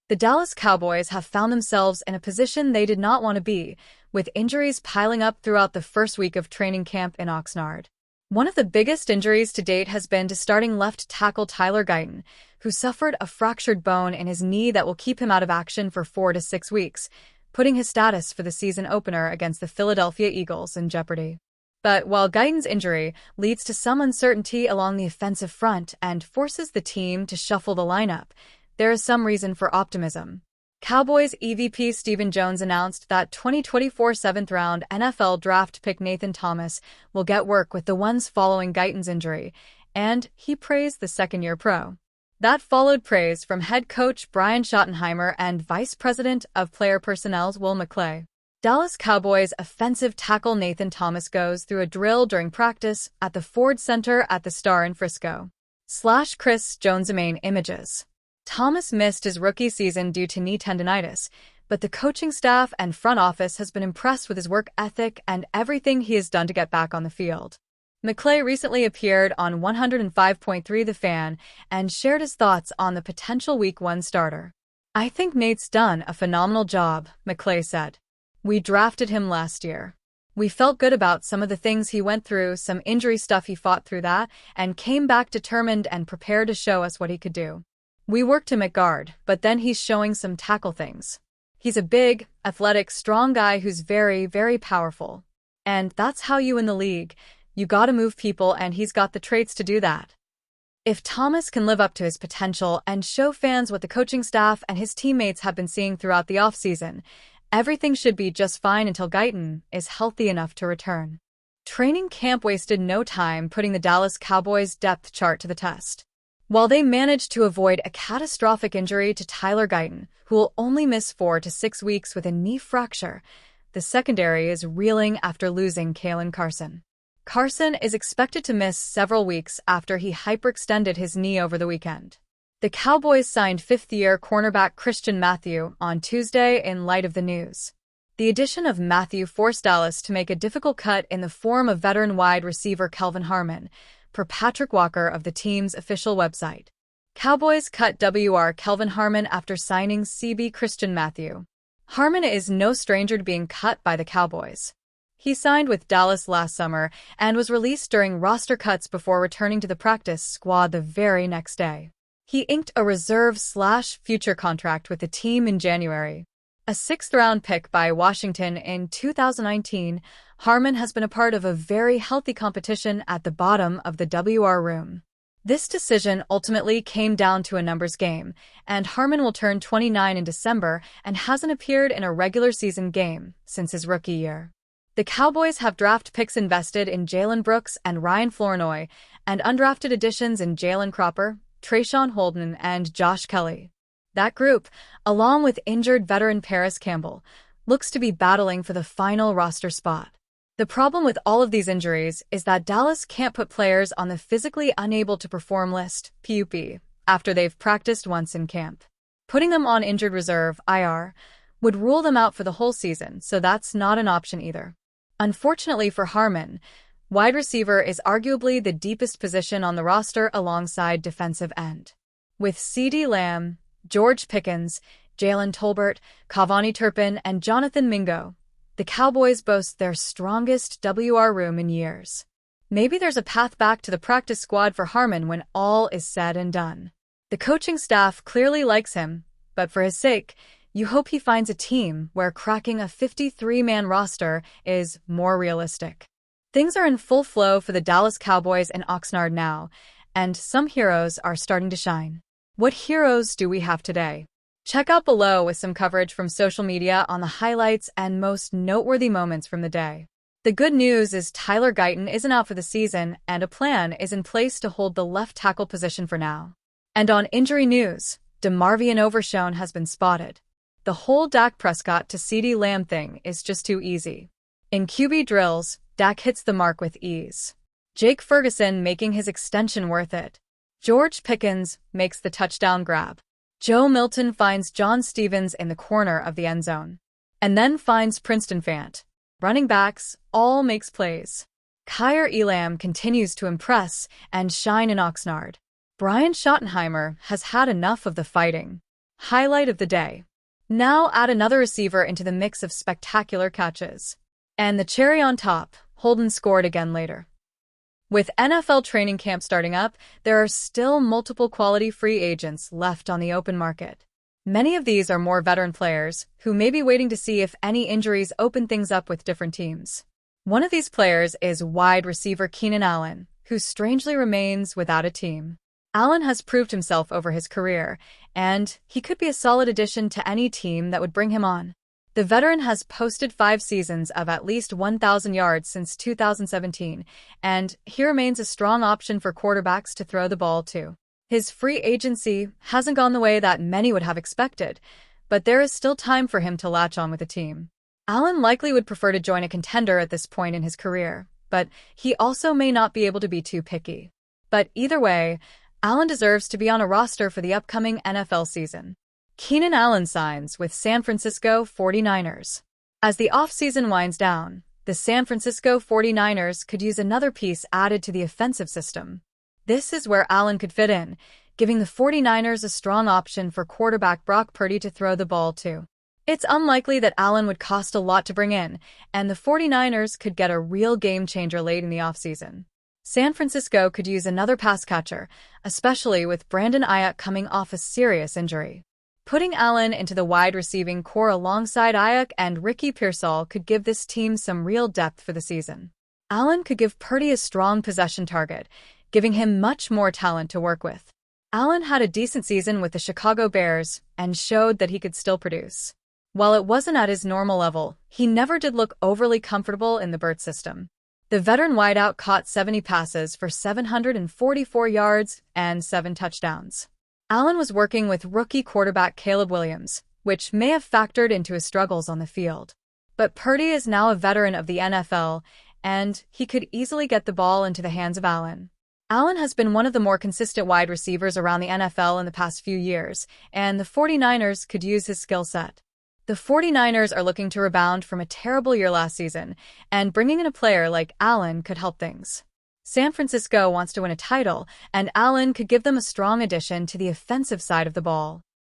The Dallas Cowboys have found themselves in a position they did not want to be, with injuries piling up throughout the first week of training camp in Oxnard. One of the biggest injuries to date has been to starting left tackle Tyler Guyton, who suffered a fractured bone in his knee that will keep him out of action for 4 to 6 weeks, putting his status for the season opener against the Philadelphia Eagles in jeopardy. But while Guyton's injury leads to some uncertainty along the offensive front and forces the team to shuffle the lineup, there is some reason for optimism. Cowboys EVP Stephen Jones announced that 2024 7th-round NFL draft pick Nathan Thomas will get work with the ones following Guyton's injury, and he praised the second-year pro. That followed praise from head coach Brian Schottenheimer and Vice President of Player Personnel Will McClay. Dallas Cowboys offensive tackle Nathan Thomas goes through a drill during practice at the Ford Center at the Star in Frisco. Chris Jones main images. Thomas missed his rookie season due to knee tendonitis, but the coaching staff and front office has been impressed with his work ethic and everything he has done to get back on the field. McClay recently appeared on 105.3 The Fan and shared his thoughts on the potential Week 1 starter. "I think Nate's done a phenomenal job," McClay said. "We drafted him last year. We felt good about some of the things he went through, some injury stuff he fought through that, and came back determined and prepared to show us what he could do. We worked him at guard, but then he's showing some tackle things. He's a big, athletic, strong guy who's very, very powerful. And that's how you win the league. You gotta move people, and he's got the traits to do that." If Thomas can live up to his potential and show fans what the coaching staff and his teammates have been seeing throughout the offseason, everything should be just fine until Guyton is healthy enough to return. Training camp wasted no time putting the Dallas Cowboys' depth chart to the test. While they managed to avoid a catastrophic injury to Tyler Guyton, who will only miss 4 to 6 weeks with a knee fracture, the secondary is reeling after losing Kalen Carson. Carson is expected to miss several weeks after he hyperextended his knee over the weekend. The Cowboys signed fifth-year cornerback Christian Matthew on Tuesday in light of the news. The addition of Matthew forced Dallas to make a difficult cut in the form of veteran wide receiver Kelvin Harmon, per Patrick Walker of the team's official website. Cowboys cut WR Kelvin Harmon after signing CB Christian Matthew. Harmon is no stranger to being cut by the Cowboys. He signed with Dallas last summer and was released during roster cuts before returning to the practice squad the very next day. He inked a reserve/future contract with the team in January. A sixth-round pick by Washington in 2019, Harmon has been a part of a very healthy competition at the bottom of the WR room. This decision ultimately came down to a numbers game, and Harmon will turn 29 in December and hasn't appeared in a regular season game since his rookie year. The Cowboys have draft picks invested in Jalen Brooks and Ryan Flournoy, and undrafted additions in Jalen Cropper, Trayshawn Holden, and Josh Kelly. That group, along with injured veteran Paris Campbell, looks to be battling for the final roster spot. The problem with all of these injuries is that Dallas can't put players on the physically unable to perform list, PUP, after they've practiced once in camp. Putting them on injured reserve, IR, would rule them out for the whole season, so that's not an option either. Unfortunately for Harmon, wide receiver is arguably the deepest position on the roster alongside defensive end. With CeeDee Lamb, George Pickens, Jalen Tolbert, Cavani Turpin, and Jonathan Mingo, the Cowboys boast their strongest WR room in years. Maybe there's a path back to the practice squad for Harmon when all is said and done. The coaching staff clearly likes him, but for his sake, you hope he finds a team where cracking a 53-man roster is more realistic. Things are in full flow for the Dallas Cowboys in Oxnard now, and some heroes are starting to shine. What heroes do we have today? Check out below with some coverage from social media on the highlights and most noteworthy moments from the day. The good news is Tyler Guyton isn't out for the season, and a plan is in place to hold the left tackle position for now. And on injury news, DeMarvion Overshown has been spotted. The whole Dak Prescott to CeeDee Lamb thing is just too easy. In QB drills, Dak hits the mark with ease. Jake Ferguson making his extension worth it. George Pickens makes the touchdown grab. Joe Milton finds John Stevens in the corner of the end zone. And then finds Princeton Fant. Running backs all makes plays. Kaiir Elam continues to impress and shine in Oxnard. Brian Schottenheimer has had enough of the fighting. Highlight of the day. Now add another receiver into the mix of spectacular catches. And the cherry on top, Holden scored again later. With NFL training camp starting up, there are still multiple quality free agents left on the open market. Many of these are more veteran players, who may be waiting to see if any injuries open things up with different teams. One of these players is wide receiver Keenan Allen, who strangely remains without a team. Allen has proved himself over his career, and he could be a solid addition to any team that would bring him on. The veteran has posted 5 seasons of at least 1,000 yards since 2017, and he remains a strong option for quarterbacks to throw the ball to. His free agency hasn't gone the way that many would have expected, but there is still time for him to latch on with a team. Allen likely would prefer to join a contender at this point in his career, but he also may not be able to be too picky. But either way, Allen deserves to be on a roster for the upcoming NFL season. Keenan Allen signs with San Francisco 49ers. As the offseason winds down, the San Francisco 49ers could use another piece added to the offensive system. This is where Allen could fit in, giving the 49ers a strong option for quarterback Brock Purdy to throw the ball to. It's unlikely that Allen would cost a lot to bring in, and the 49ers could get a real game-changer late in the offseason. San Francisco could use another pass catcher, especially with Brandon Ayuk coming off a serious injury. Putting Allen into the wide receiving core alongside Ayuk and Ricky Pearsall could give this team some real depth for the season. Allen could give Purdy a strong possession target, giving him much more talent to work with. Allen had a decent season with the Chicago Bears and showed that he could still produce. While it wasn't at his normal level, he never did look overly comfortable in the Burt system. The veteran wideout caught 70 passes for 744 yards and 7 touchdowns. Allen was working with rookie quarterback Caleb Williams, which may have factored into his struggles on the field. But Purdy is now a veteran of the NFL, and he could easily get the ball into the hands of Allen. Allen has been one of the more consistent wide receivers around the NFL in the past few years, and the 49ers could use his skill set. The 49ers are looking to rebound from a terrible year last season, and bringing in a player like Allen could help things. San Francisco wants to win a title, and Allen could give them a strong addition to the offensive side of the ball.